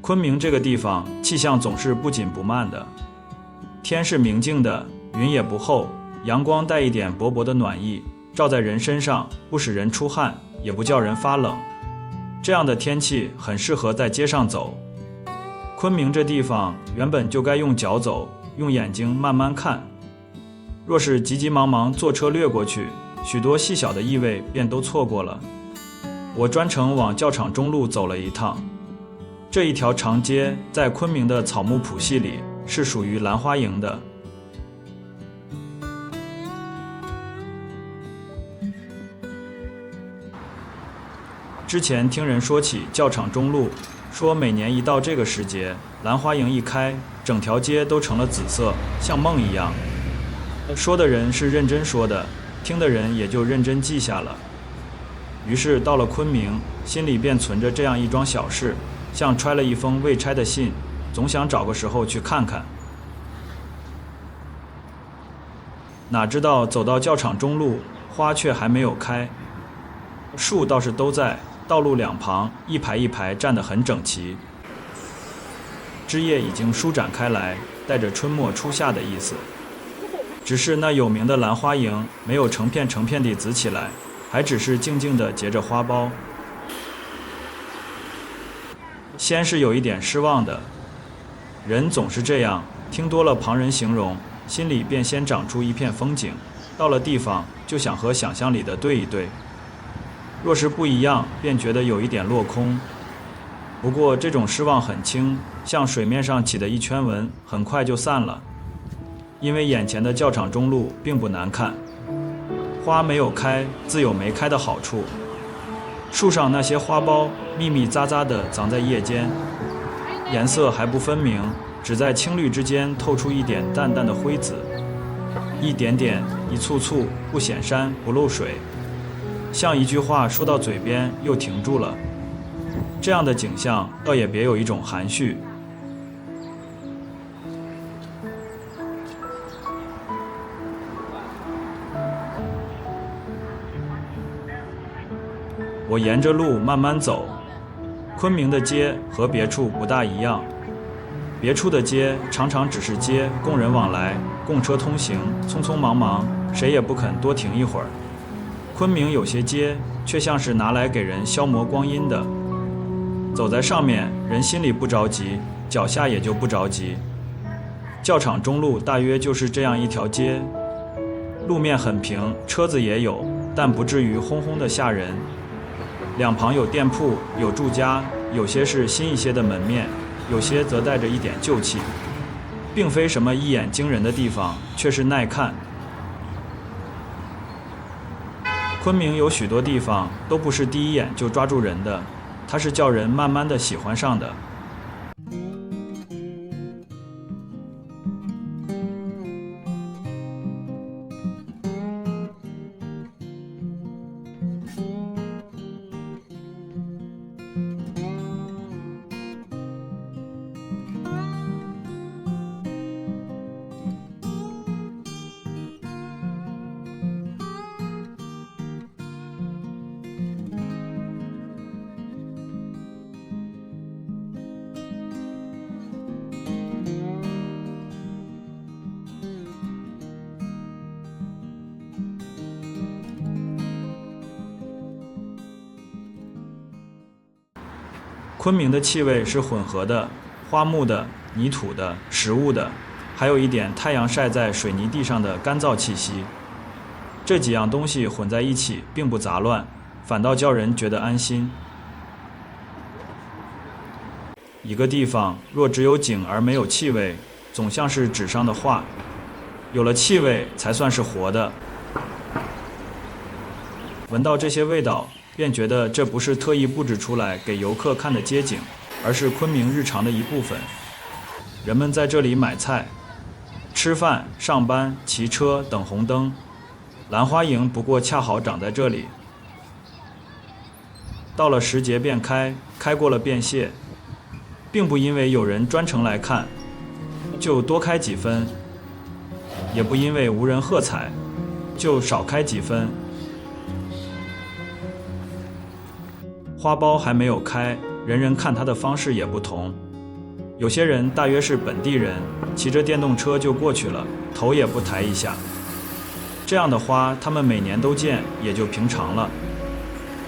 昆明這個地方氣象總是不緊不慢的，天是明淨的，雲也不厚，陽光帶一點薄薄的暖意，照在人身上，不使人出汗，也不叫人發冷。這樣的天氣很適合在街上走。昆明這地方原本就該用腳走，用眼睛慢慢看。若是急急忙忙坐車掠過去，許多細小的意味便都錯過了。我專程往教場中路走了一趟。這一條長街在昆明的草木譜系裡是屬於蘭花楹的。之前聽人說起教場中路，說每年一到這個時節，蘭花楹一開，整條街都成了紫色，像夢一樣。說的人是認真說的，聽的人也就認真記下了。於是到了昆明，心裡便存着這樣一樁小事，像揣了一封未拆的信，總想找個時候去看看。哪知道走到教場中路，花卻還沒有開，樹倒是都在，道路兩旁一排一排站得很整齊，枝葉已經舒展開來，帶着春末初夏的意思。只是那有名的蘭花楹沒有成片成片地紫起來，還只是靜靜地結着花苞。先是有一點失望的，人總是這樣，聽多了旁人形容，心裡便先長出一片風景，到了地方就想和想象裡的對一對。若是不一樣，便覺得有一點落空。不過這種失望很輕，像水面上起的一圈紋，很快就散了。因為眼前的教场中路並不難看，花沒有開，自有沒開的好處。樹上那些花苞密密匝匝地長在葉間，顏色還不分明，只在青綠之間透出一點淡淡的灰紫，一點點，一簇簇，不顯山不漏水，像一句話說到嘴邊又停住了。這樣的景象倒也別有一種含蓄。我沿着路慢慢走，昆明的街和別處不大一樣，別處的街常常只是街，供人往來，供車通行，匆匆忙忙，誰也不肯多停一會兒。昆明有些街卻像是拿來給人消磨光陰的，走在上面，人心裡不着急，腳下也就不着急。教場中路大約就是這樣一條街，路面很平，車子也有，但不至於轟轟的嚇人。兩旁有店鋪，有住家，有些是新一些的門面，有些則帶着一點舊氣，並非什麼一眼驚人的地方，卻是耐看。昆明有許多地方都不是第一眼就抓住人的，它是叫人慢慢的喜歡上的。昆明的气味是混合的，花木的、泥土的、食物的，還有一點太陽曬在水泥地上的乾燥氣息。這幾樣東西混在一起，並不雜亂，反倒叫人覺得安心。一個地方若只有景而沒有氣味，總像是紙上的畫，有了氣味才算是活的。聞到這些味道，便覺得這不是特意布置出來給遊客看的街景，而是昆明日常的一部分。人們在這裡買菜、吃飯、上班、騎車等紅燈，蘭花楹不過恰好長在這裡。到了時節便開，開過了便謝，並不因為有人專程來看，就多開幾分，也不因為無人喝彩，就少開幾分。花苞還沒有開，人人看它的方式也不同。有些人大約是本地人，騎着電動車就過去了，頭也不抬一下。這樣的花，他們每年都見，也就平常了。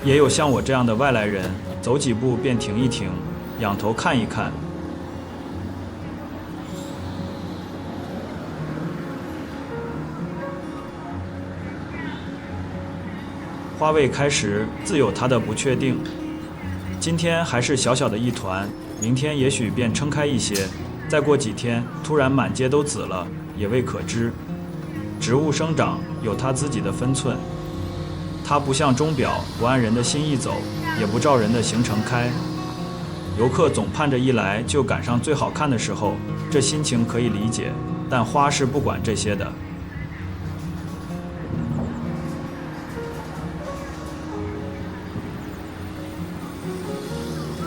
也有像我這樣的外來人，走幾步便停一停，仰頭看一看。花未開時，自有它的不確定。今天還是小小的一團，明天也許便撐開一些，再過幾天，突然滿街都紫了，也未可知。植物生長有它自己的分寸，它不像鐘錶，不按人的心意走，也不照人的行程開。游客總盼着一來就趕上最好看的時候，這心情可以理解，但花是不管這些的。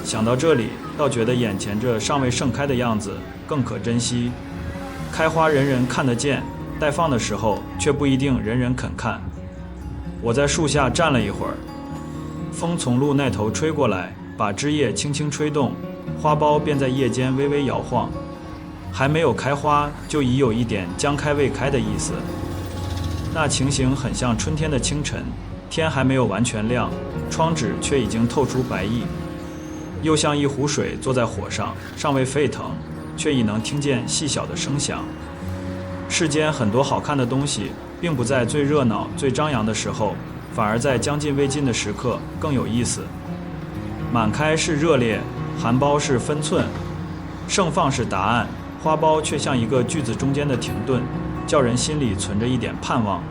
想到這裡，倒覺得眼前這尚未盛開的樣子更可珍惜。開花人人看得見，待放的時候卻不一定人人肯看。我在樹下站了一會兒，風從路那頭吹過來，把枝葉輕輕吹動，花苞便在葉間微微搖晃。還沒有開花，就已有一點將開未開的意思。那情形很像春天的清晨，天還沒有完全亮，窗紙卻已經透出白意。又像一壺水坐在火上，尚未沸騰，卻已能聽見細小的聲響。世間很多好看的東西，並不在最熱鬧、最張揚的時候，反而在將近未盡的時刻更有意思。滿開是熱烈，含苞是分寸，盛放是答案，花苞卻像一個句子中間的停頓，叫人心裡存着一點盼望。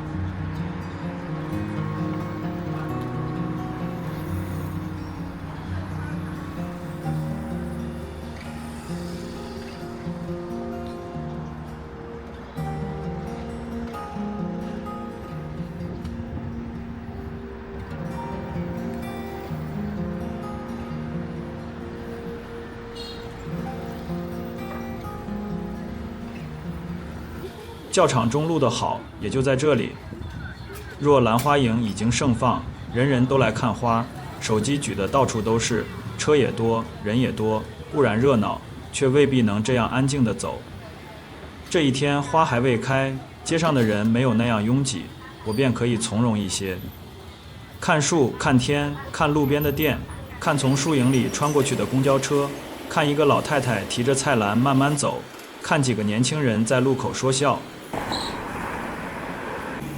教场中路的好也就在這裡。若蘭花楹已經盛放，人人都來看花，手機舉得到處都是，車也多，人也多，固然熱鬧，卻未必能這樣安靜地走。這一天花還未開，街上的人沒有那樣擁擠，我便可以從容一些。看樹，看天，看路邊的店，看從樹影裡穿過去的公交車，看一個老太太提着菜籃慢慢走，看幾個年輕人在路口說笑。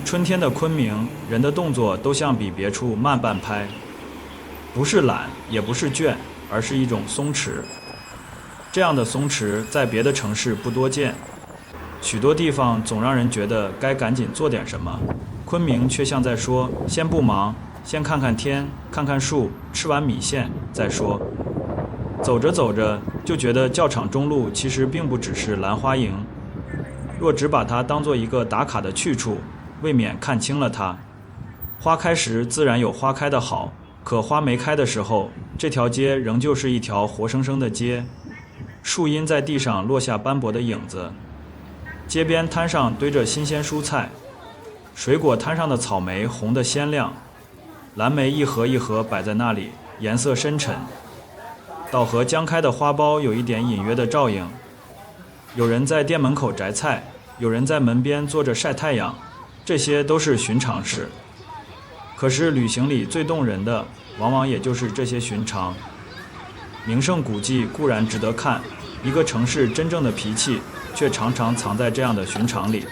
春天的昆明，人的動作都像比別處慢半拍，不是懶，也不是倦，而是一種鬆弛。這樣的鬆弛在別的城市不多見，許多地方總讓人覺得該趕緊做點什麼，昆明卻像在說，先不忙，先看看天，看看樹，吃完米線再說。走着走着，就覺得教場中路其實並不只是蘭花楹，若只把它當作一個打卡的去處，未免看清了它。花開時自然有花開的好，可花沒開的時候，這條街仍舊是一條活生生的街。樹蔭在地上落下斑駁的影子，街邊攤上堆着新鮮蔬菜，水果攤上的草莓紅得鮮亮，藍莓一盒一盒擺在那裡，顏色深沉，倒和將開的花苞有一點隱約的照應。有人在店門口摘菜，有人在門邊坐着曬太陽，這些都是尋常事。可是旅行裡最動人的，往往也就是這些尋常。名勝古蹟固然值得看，一個城市真正的脾氣，卻常常藏在這樣的尋常裡。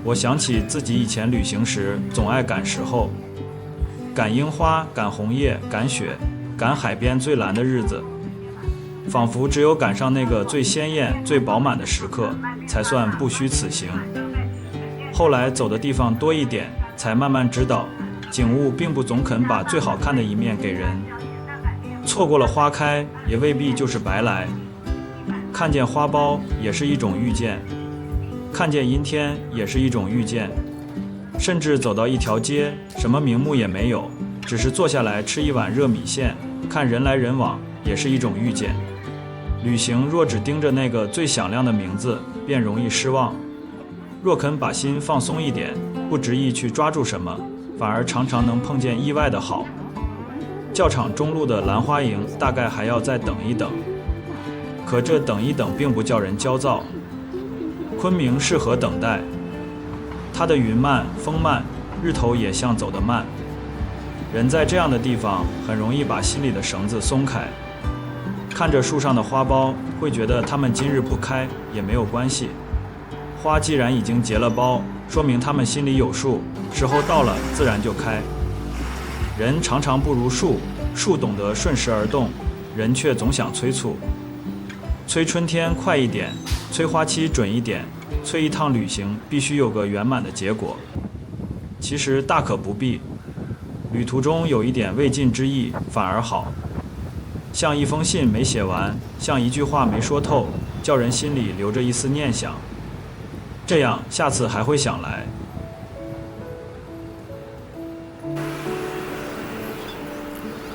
我想起自己以前旅行時總愛趕時候，趕櫻花，趕紅葉，趕雪，趕海邊最藍的日子，仿佛只有趕上那個最鮮豔最飽滿的時刻才算不虛此行。後來走的地方多一點，才慢慢知道景物並不總肯把最好看的一面給人，錯過了花開也未必就是白來，看見花苞也是一種遇見，看見陰天也是一種遇見，甚至走到一條街，什麼名目也沒有，只是坐下來吃一碗熱米線，看人來人往，也是一種遇見。旅行若只盯着那個最響亮的名字，便容易失望。若肯把心放鬆一點，不執意去抓住什麼，反而常常能碰見意外的好。教場中路的蘭花楹大概還要再等一等，可這等一等並不叫人焦躁。昆明適合等待，它的雲慢風慢，日頭也像走得慢。人在這樣的地方很容易把心裡的繩子鬆開。看着樹上的花苞，會覺得它們今日不開也沒有關係。花既然已經結了苞，說明它們心裡有數，時候到了自然就開。人常常不如樹，樹懂得順勢而動，人卻總想催促。催春天快一點，催花期準一點，催一趟旅行必須有個圓滿的結果。其實大可不必，旅途中有一點未盡之意反而好，像一封信沒寫完，像一句話沒說透，叫人心裡留着一絲念想，這樣下次還會想來。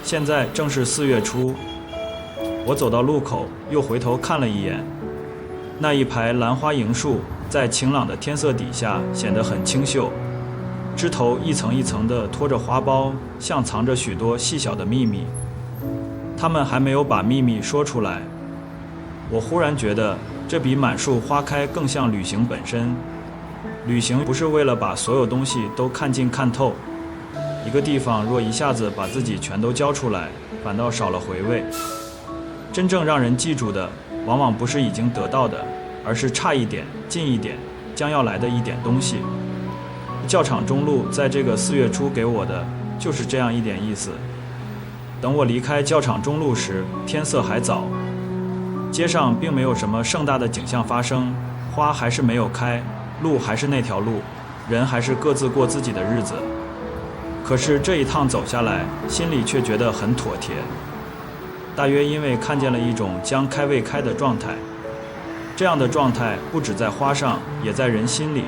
現在正是4月初，我走到路口，又回頭看了一眼，那一排蘭花楹樹在晴朗的天色底下顯得很清秀，枝頭一層一層地托着花苞，像藏着許多細小的秘密。他們還沒有把秘密說出來，我忽然覺得這比滿樹花開更像旅行本身。旅行不是為了把所有東西都看盡看透，一個地方若一下子把自己全都交出來，反倒少了回味。真正讓人記住的，往往不是已經得到的，而是差一點、近一點、將要來的一點東西。教場中路在這個4月初給我的，就是這樣一點意思。等我離開教場中路時，天色還早，街上並沒有什麼盛大的景象發生，花還是沒有開，路還是那條路，人還是各自過自己的日子。可是這一趟走下來，心裡卻覺得很妥帖，大約因為看見了一種將開未開的狀態。這樣的狀態不只在花上，也在人心裡。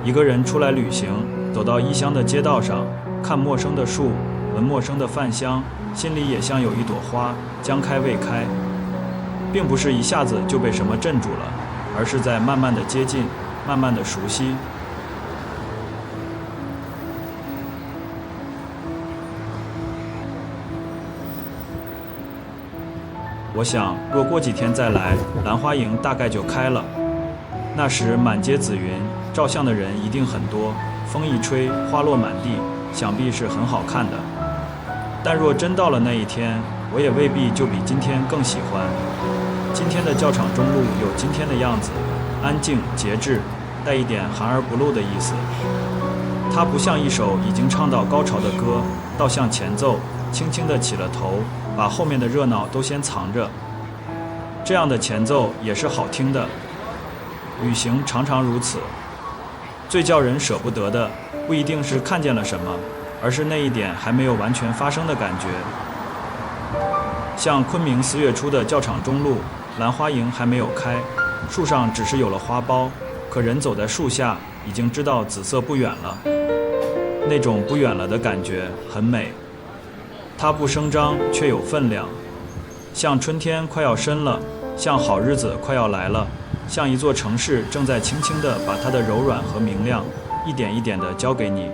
一個人出來旅行，走到異鄉的街道上，看陌生的樹，聞陌生的飯香，心裡也像有一朵花將開未開，並不是一下子就被什麼鎮住了，而是在慢慢的接近，慢慢的熟悉。我想，若過幾天再來，蘭花楹大概就開了。那時滿街紫雲，照相的人一定很多，風一吹，花落滿地，想必是很好看的。但若真到了那一天，我也未必就比今天更喜歡。今天的教場中路有今天的樣子，安靜節制，帶一點含而不露的意思。它不像一首已經唱到高潮的歌，倒像前奏，輕輕地起了頭，把後面的熱鬧都先藏着。這樣的前奏也是好聽的。旅行常常如此，最叫人捨不得的，不一定是看見了什麼，而是那一點還沒有完全發生的感覺。像昆明4月初的教場中路，蘭花楹還沒有開，樹上只是有了花苞，可人走在樹下，已經知道紫色不遠了。那種不遠了的感覺很美，它不聲張，卻有分量，像春天快要深了，像好日子快要來了，像一座城市正在輕輕地把它的柔軟和明亮一點一點地交給你。